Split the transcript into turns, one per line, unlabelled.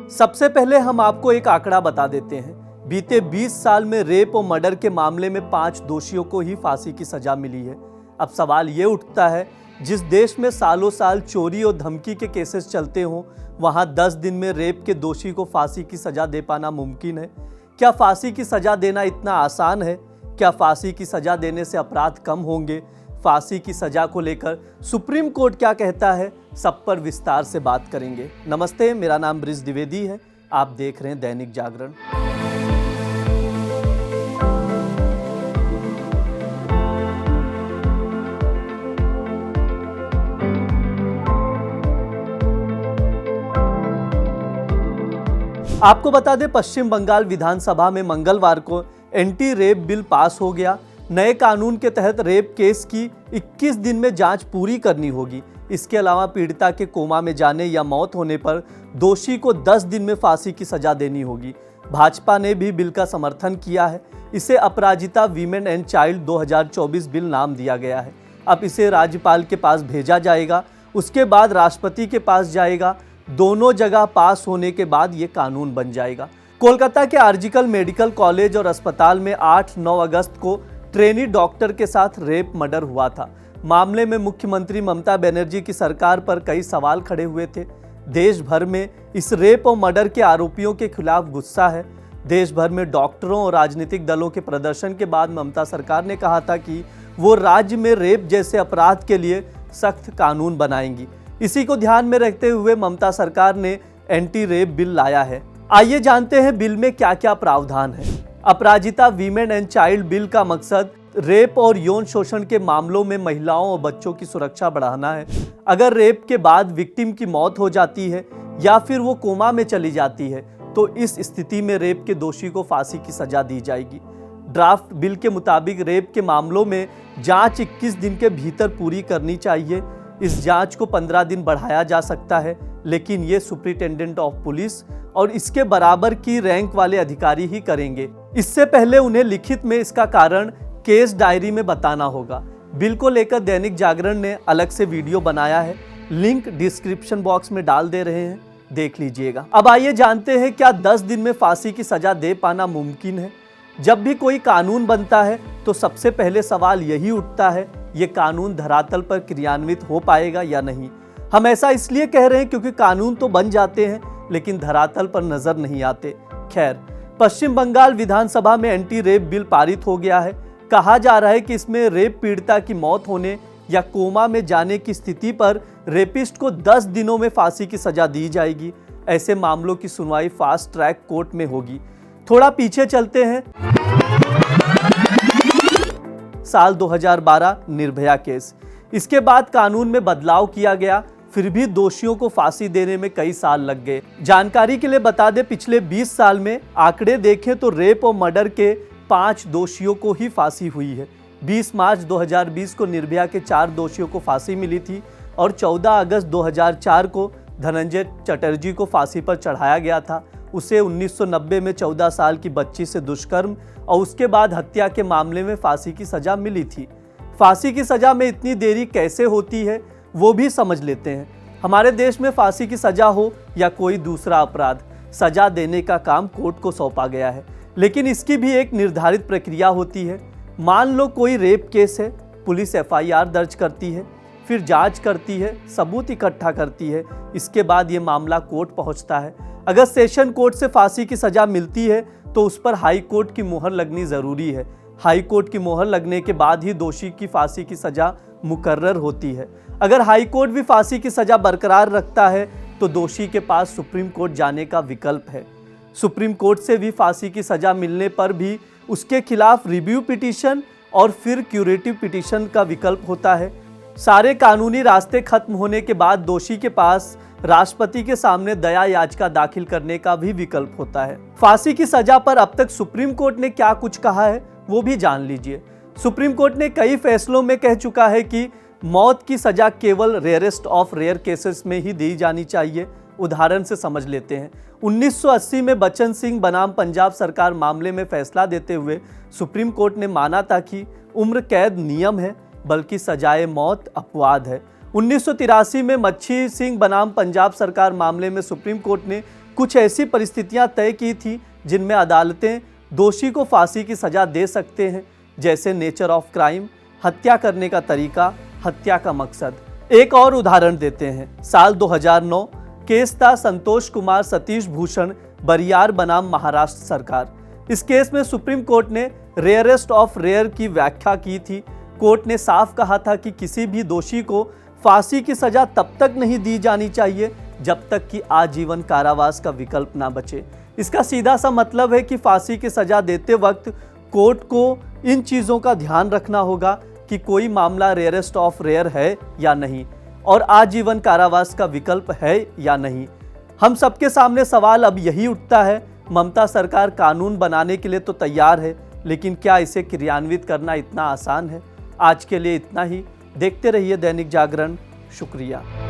सबसे पहले हम आपको एक आंकड़ा बता देते हैं। बीते 20 साल में रेप और मर्डर के मामले में 5 दोषियों को ही फांसी की सजा मिली है। अब सवाल ये उठता है, जिस देश में सालों साल चोरी और धमकी के केसेस चलते हों, वहां 10 दिन में रेप के दोषी को फांसी की सजा दे पाना मुमकिन है? क्या फांसी की सजा देना इतना आसान है? क्या फांसी की सजा देने से अपराध कम होंगे? फांसी की सजा को लेकर सुप्रीम कोर्ट क्या कहता है, सब पर विस्तार से बात करेंगे। नमस्ते, मेरा नाम ब्रिज द्विवेदी है। आप देख रहे हैं दैनिक जागरण। आपको बता दें, पश्चिम बंगाल विधानसभा में मंगलवार को एंटी रेप बिल पास हो गया। नए कानून के तहत रेप केस की 21 दिन में जांच पूरी करनी होगी। इसके अलावा पीड़िता के कोमा में जाने या मौत होने पर दोषी को 10 दिन में फांसी की सजा देनी होगी। भाजपा ने भी बिल का समर्थन किया है। इसे अपराजिता वीमेन एंड चाइल्ड 2024 बिल नाम दिया गया है। अब इसे राज्यपाल के पास भेजा जाएगा, उसके बाद राष्ट्रपति के पास जाएगा। दोनों जगह पास होने के बाद ये कानून बन जाएगा। कोलकाता के आर्जिकल मेडिकल कॉलेज और अस्पताल में 8-9 अगस्त को ट्रेनी डॉक्टर के साथ रेप मर्डर हुआ था। मामले में मुख्यमंत्री ममता बनर्जी की सरकार पर कई सवाल खड़े हुए थे। देश भर में इस रेप और मर्डर के आरोपियों के खिलाफ गुस्सा है। देश भर में डॉक्टरों और राजनीतिक दलों के प्रदर्शन के बाद ममता सरकार ने कहा था कि वो राज्य में रेप जैसे अपराध के लिए सख्त कानून बनाएंगी। इसी को ध्यान में रखते हुए ममता सरकार ने एंटी रेप बिल लाया है। आइए जानते हैं बिल में क्या क्या प्रावधान है। अपराजिता वीमेन एंड चाइल्ड बिल का मकसद रेप और यौन शोषण के मामलों में महिलाओं और बच्चों की सुरक्षा बढ़ाना है। अगर रेप के बाद विक्टिम की मौत हो जाती है या फिर वो कोमा में चली जाती है, तो इस स्थिति में रेप के दोषी को फांसी की सजा दी जाएगी। ड्राफ्ट बिल के मुताबिक रेप के मामलों में जांच 21 दिन के भीतर पूरी करनी चाहिए। इस जांच को 15 दिन बढ़ाया जा सकता है, लेकिन ये सुप्रिंटेंडेंट ऑफ पुलिस और इसके बराबर की रैंक वाले अधिकारी ही करेंगे। इससे पहले उन्हें लिखित में इसका कारण केस डायरी में बताना होगा। बिल को लेकर दैनिक जागरण ने अलग से वीडियो बनाया है, लिंक डिस्क्रिप्शन बॉक्स में डाल दे रहे हैं, देख लीजिएगा। अब आइए जानते हैं, क्या 10 दिन में फांसी की सजा दे पाना मुमकिन है? जब भी कोई कानून बनता है तो सबसे पहले सवाल यही उठता है, ये कानून धरातल पर क्रियान्वित हो पाएगा या नहीं। हम ऐसा इसलिए कह रहे हैं क्योंकि कानून तो बन जाते हैं लेकिन धरातल पर नजर नहीं आते। खैर, पश्चिम बंगाल विधानसभा में एंटी रेप बिल पारित हो गया है। कहा जा रहा है कि इसमें रेप पीड़िता की मौत होने या कोमा में जाने की स्थिति पर रेपिस्ट को 10 दिनों में फांसी की सजा दी जाएगी। ऐसे मामलों की सुनवाई फास्ट ट्रैक कोर्ट में होगी। थोड़ा पीछे चलते हैं। साल 2012 निर्भया केस, इसके बाद कानून में बदलाव किया गया, फिर भी दोषियों को फांसी देने में कई साल लग गए। जानकारी के लिए बता दें, पिछले 20 साल में आंकड़े देखें तो रेप और मर्डर के 5 दोषियों को ही फांसी हुई है। 20 मार्च 2020 को निर्भया के 4 दोषियों को फांसी मिली थी और 14 अगस्त 2004 को धनंजय चटर्जी को फांसी पर चढ़ाया गया था। उसे 1990 में 14 साल की बच्ची से दुष्कर्म और उसके बाद हत्या के मामले में फांसी की सजा मिली थी। फांसी की सजा में इतनी देरी कैसे होती है, वो भी समझ लेते हैं। हमारे देश में फांसी की सजा हो या कोई दूसरा अपराध, सजा देने का काम कोर्ट को सौंपा गया है, लेकिन इसकी भी एक निर्धारित प्रक्रिया होती है। मान लो कोई रेप केस है, पुलिस FIR दर्ज करती है, फिर जांच करती है, सबूत इकट्ठा करती है, इसके बाद ये मामला कोर्ट पहुंचता है। अगर सेशन कोर्ट से फांसी की सजा मिलती है तो उस पर हाई कोर्ट की मोहर लगनी जरूरी है। हाई कोर्ट की मोहर लगने के बाद ही दोषी की फांसी की सजा मुकर्रर होती है। अगर हाई कोर्ट भी फांसी की सजा बरकरार रखता है तो दोषी के पास सुप्रीम कोर्ट जाने का विकल्प है। सुप्रीम कोर्ट से भी फांसी की सजा मिलने पर भी उसके खिलाफ रिव्यू पिटीशन और फिर क्यूरेटिव पिटीशन का विकल्प होता है। सारे कानूनी रास्ते खत्म होने के बाद दोषी के पास राष्ट्रपति के सामने दया याचिका दाखिल करने का भी विकल्प होता है। फांसी की सजा पर अब तक सुप्रीम कोर्ट ने क्या कुछ कहा है वो भी जान लीजिए। सुप्रीम कोर्ट ने कई फैसलों में कह चुका है कि मौत की सजा केवल रेयरेस्ट ऑफ रेयर केसेस में ही दी जानी चाहिए। उदाहरण से समझ लेते हैं। 1980 में बच्चन सिंह बनाम पंजाब सरकार मामले में फैसला देते हुए सुप्रीम कोर्ट ने माना था कि उम्र कैद नियम है, बल्कि सजाए मौत अपवाद है। 1983 में मच्छी सिंह बनाम पंजाब सरकार मामले में सुप्रीम कोर्ट ने कुछ ऐसी परिस्थितियां तय की थी जिनमें अदालतें दोषी को फांसी की सजा दे सकते हैं, जैसे नेचर ऑफ क्राइम, हत्या करने का तरीका, हत्या का मकसद। एक और उदाहरण देते हैं। साल 2009 केस था संतोष कुमार सतीश भूषण बरियार बनाम महाराष्ट्र सरकार। इस केस में सुप्रीम कोर्ट ने रेयरेस्ट ऑफ रेयर की व्याख्या की थी। कोर्ट ने साफ कहा था कि किसी भी दोषी को फांसी की सजा तब तक नहीं दी जानी चाहिए जब तक कि आजीवन कारावास का विकल्प ना बचे। इसका सीधा सा मतलब है कि फांसी की सजा देते वक्त कोर्ट को इन चीज़ों का ध्यान रखना होगा कि कोई मामला रेयरेस्ट ऑफ रेयर है या नहीं और आजीवन कारावास का विकल्प है या नहीं। हम सबके सामने सवाल अब यही उठता है, ममता सरकार कानून बनाने के लिए तो तैयार है, लेकिन क्या इसे क्रियान्वित करना इतना आसान है? आज के लिए इतना ही। देखते रहिए दैनिक जागरण। शुक्रिया।